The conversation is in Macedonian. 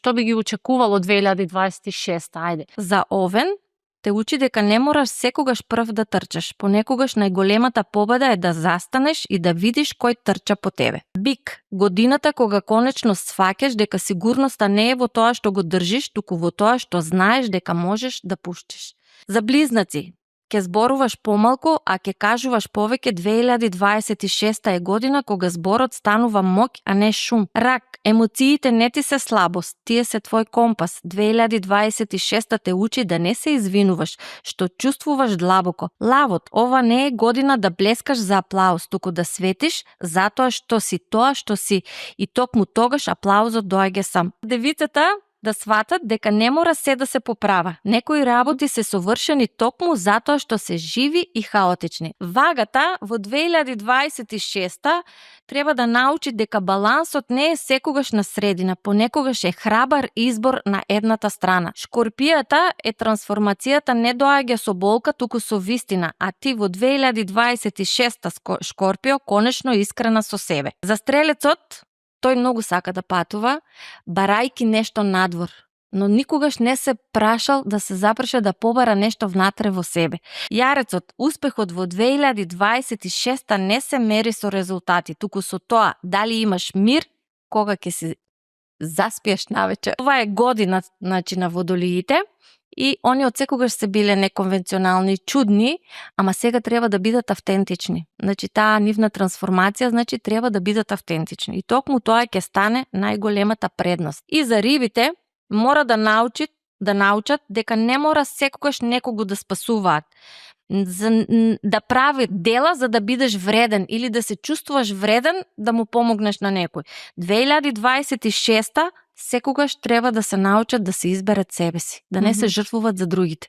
што би ги очекувало 2026, ајде. За Овен те учи дека не мораш секогаш прв да трчаш. Понекогаш најголемата победа е да застанеш и да видиш кој трча по тебе. Бик, годината кога конечно сфаќаш дека сигурноста не е во тоа што го држиш, туку во тоа што знаеш дека можеш да пуштиш. За Близнаци, ке зборуваш помалку, а ке кажуваш повеќе. 2026 е година кога зборот станува моќ, а не шум. Рак, емоциите не ти се слабост, тие се твој компас. 2026 те учи да не се извинуваш, што чувствуваш длабоко. Лавот, ова не е година да блескаш за аплауз, туку да светиш затоа што си тоа што си и токму тогаш аплаузот доаѓа сам. Девицата да сватат дека не мора се да се поправа. Некои работи се совршени токму затоа што се живи и хаотични. Вагата во 2026 треба да научи дека балансот не е секогаш на средина, понекогаш е храбар избор на едната страна. Шкорпијата е трансформацијата не доаѓа со болка, туку со вистина, а ти во 2026 Шкорпио конечно искрена со себе. За Стрелецот, тој многу сака да патува, барајки нешто надвор, но никогаш не се прашал да се запреше да побара нешто внатре во себе. Јарецот, успехот во 2026 не се мери со резултати, туку со тоа дали имаш мир кога ќе се заспиеш навечер. Ова е година, на водолиите, и они од секогаш се биле неконвенционални, чудни, ама сега треба да бидат автентични. Таа нивна трансформација, треба да бидат автентични. И токму тоа ќе стане најголемата предност. И за рибите, мора да научат дека не мора секогаш некого да спасуваат. Да прави дела за да бидеш вреден или да се чувствуваш вреден да му помогнеш на некој. 2026 секогаш треба да се научат да се изберат себе си, да не се жртвуваат за другите.